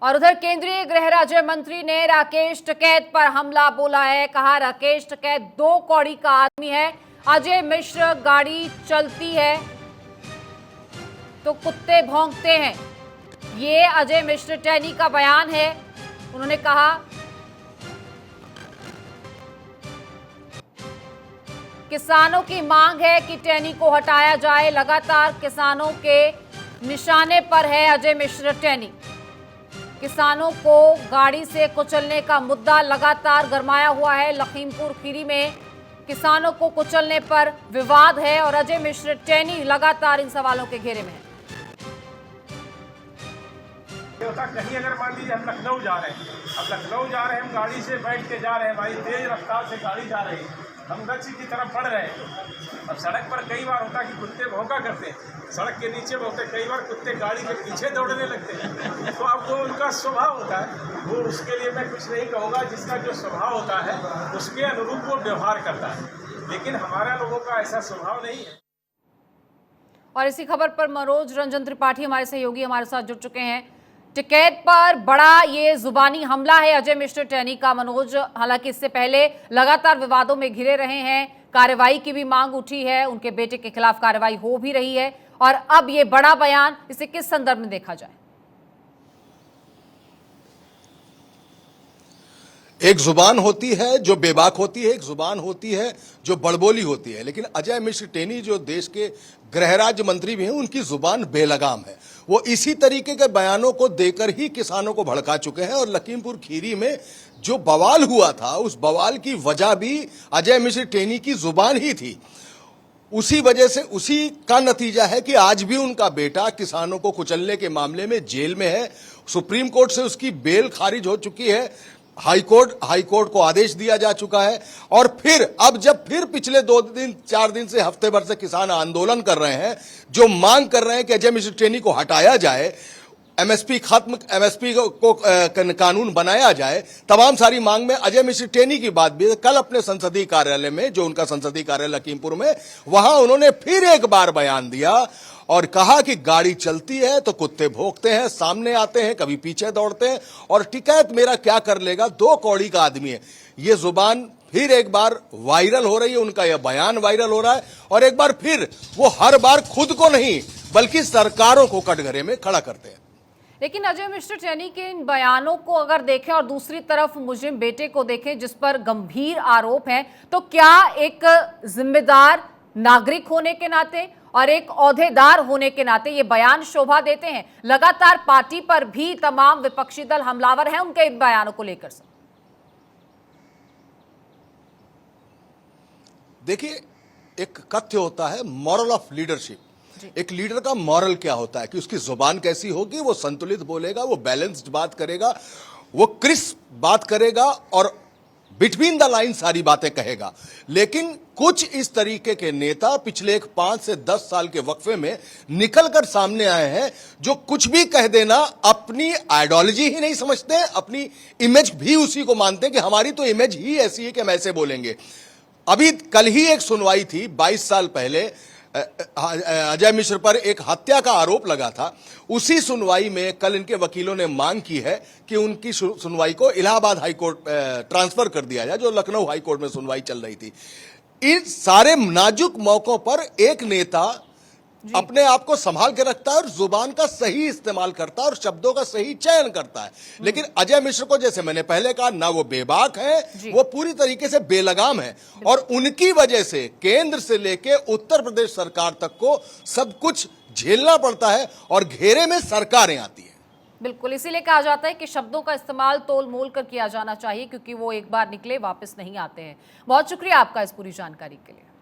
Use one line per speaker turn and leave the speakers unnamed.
और उधर केंद्रीय गृह राज्य मंत्री ने राकेश टिकैत पर हमला बोला है। कहा राकेश टिकैत 2 कौड़ी का आदमी है। अजय मिश्र गाड़ी चलती है तो कुत्ते भौंकते हैं, ये अजय मिश्र टैनी का बयान है। उन्होंने कहा किसानों की मांग है कि टैनी को हटाया जाए। लगातार किसानों के निशाने पर है अजय मिश्र टैनी। किसानों को गाड़ी से कुचलने का मुद्दा लगातार गरमाया हुआ है। लखीमपुर खीरी में किसानों को कुचलने पर विवाद है और अजय मिश्र टैनी लगातार इन सवालों के घेरे में है।
कहीं अगर मान लीजिए हम लखनऊ जा रहे हैं, अब लखनऊ जा रहे हैं, हम गाड़ी से बैठ के जा रहे हैं, भाई तेज रफ्तार से गाड़ी जा रही है, हम गच्छ की तरफ बढ़ रहे हैं। अब सड़क पर कई बार होता है कि कुत्ते भौंका करते हैं, सड़क के नीचे होते, कई बार कुत्ते गाड़ी के पीछे दौड़ने लगते हैं। तो अब वो उनका स्वभाव होता है, वो उसके लिए मैं कुछ नहीं कहूँगा, जिसका जो स्वभाव होता है उसके अनुरूप वो व्यवहार करता है, लेकिन हमारा लोगों का ऐसा स्वभाव नहीं है।
और इसी खबर पर मनोज रंजन त्रिपाठी हमारे सहयोगी हमारे साथ जुड़ चुके हैं। टिकैत पर बड़ा ये जुबानी हमला है अजय मिश्र टैनी का। मनोज, हालांकि इससे पहले लगातार विवादों में घिरे रहे हैं, कार्रवाई की भी मांग उठी है, उनके बेटे के खिलाफ कार्रवाई हो भी रही है और अब ये बड़ा बयान, इसे किस संदर्भ में देखा जाए?
एक जुबान होती है जो बेबाक होती है, एक जुबान होती है जो बड़बोली होती है, लेकिन अजय मिश्र टेनी जो देश के गृह राज्य मंत्री भी हैं, उनकी जुबान बेलगाम है। वो इसी तरीके के बयानों को देकर ही किसानों को भड़का चुके हैं और लखीमपुर खीरी में जो बवाल हुआ था, उस बवाल की वजह भी अजय मिश्र टेनी की जुबान ही थी। उसी वजह से, उसी का नतीजा है कि आज भी उनका बेटा किसानों को कुचलने के मामले में जेल में है। सुप्रीम कोर्ट से उसकी बेल खारिज हो चुकी है, हाई कोर्ट को आदेश दिया जा चुका है और फिर अब जब फिर पिछले 2-4 दिन से, हफ्ते भर से किसान आंदोलन कर रहे हैं, जो मांग कर रहे हैं कि अजय मिश्र टेनी को हटाया जाए, एमएसपी को कानून बनाया जाए, तमाम सारी मांग में अजय मिश्र टेनी की बात भी कल अपने संसदीय कार्यालय में, जो उनका संसदीय कार्यालय लखीमपुर में, वहां उन्होंने फिर एक बार बयान दिया और कहा कि गाड़ी चलती है तो कुत्ते भौंकते हैं, सामने आते हैं, कभी पीछे दौड़ते हैं और टिकैत मेरा क्या कर लेगा, 2 कौड़ी का आदमी है। ये जुबान फिर एक बार वायरल हो रही है, उनका यह बयान वायरल हो रहा है और एक बार फिर वो हर बार खुद को नहीं बल्कि सरकारों को कटघरे में खड़ा करते हैं।
लेकिन अजय मिश्र टैनी के इन बयानों को अगर देखें और दूसरी तरफ मुजरिम बेटे को देखें जिस पर गंभीर आरोप हैं, तो क्या एक जिम्मेदार नागरिक होने के नाते और एक ओहदेदार होने के नाते ये बयान शोभा देते हैं? लगातार पार्टी पर भी तमाम विपक्षी दल हमलावर हैं उनके इन बयानों को लेकर।
देखिए, एक कथ्य होता है मॉरल ऑफ लीडरशिप। एक लीडर का मॉरल क्या होता है कि उसकी जुबान कैसी होगी, वो संतुलित बोलेगा, वो बैलेंस्ड बात करेगा, वो क्रिस्प बात करेगा और बिटवीन द लाइन सारी बातें कहेगा। लेकिन कुछ इस तरीके के नेता पिछले 5 से 10 साल के वक्फे में निकलकर सामने आए हैं, जो कुछ भी कह देना अपनी आइडियोलॉजी ही नहीं समझते हैं, अपनी इमेज भी उसी को मानते हैं कि हमारी तो इमेज ही ऐसी है कि हम ऐसे बोलेंगे। अभी कल ही एक सुनवाई थी, 22 साल पहले अजय मिश्र पर एक हत्या का आरोप लगा था। उसी सुनवाई में कल इनके वकीलों ने मांग की है कि उनकी सुनवाई को इलाहाबाद हाई कोर्ट ट्रांसफर कर दिया जाए, जो लखनऊ हाई कोर्ट में सुनवाई चल रही थी। इन सारे नाजुक मौकों पर एक नेता अपने आप को संभाल के रखता है और जुबान का सही इस्तेमाल करता है और शब्दों का सही चयन करता है। लेकिन अजय मिश्र को, जैसे मैंने पहले कहा, ना वो बेबाक है, वो पूरी तरीके से बेलगाम है और उनकी वजह से केंद्र से लेके उत्तर प्रदेश सरकार तक को सब कुछ झेलना पड़ता है और घेरे में सरकारें आती है।
बिल्कुल, इसीलिए कहा जाता है कि शब्दों का इस्तेमाल तोल मोल कर किया जाना चाहिए, क्योंकि वो एक बार निकले वापस नहीं आते हैं। बहुत शुक्रिया आपका इस पूरी जानकारी के लिए।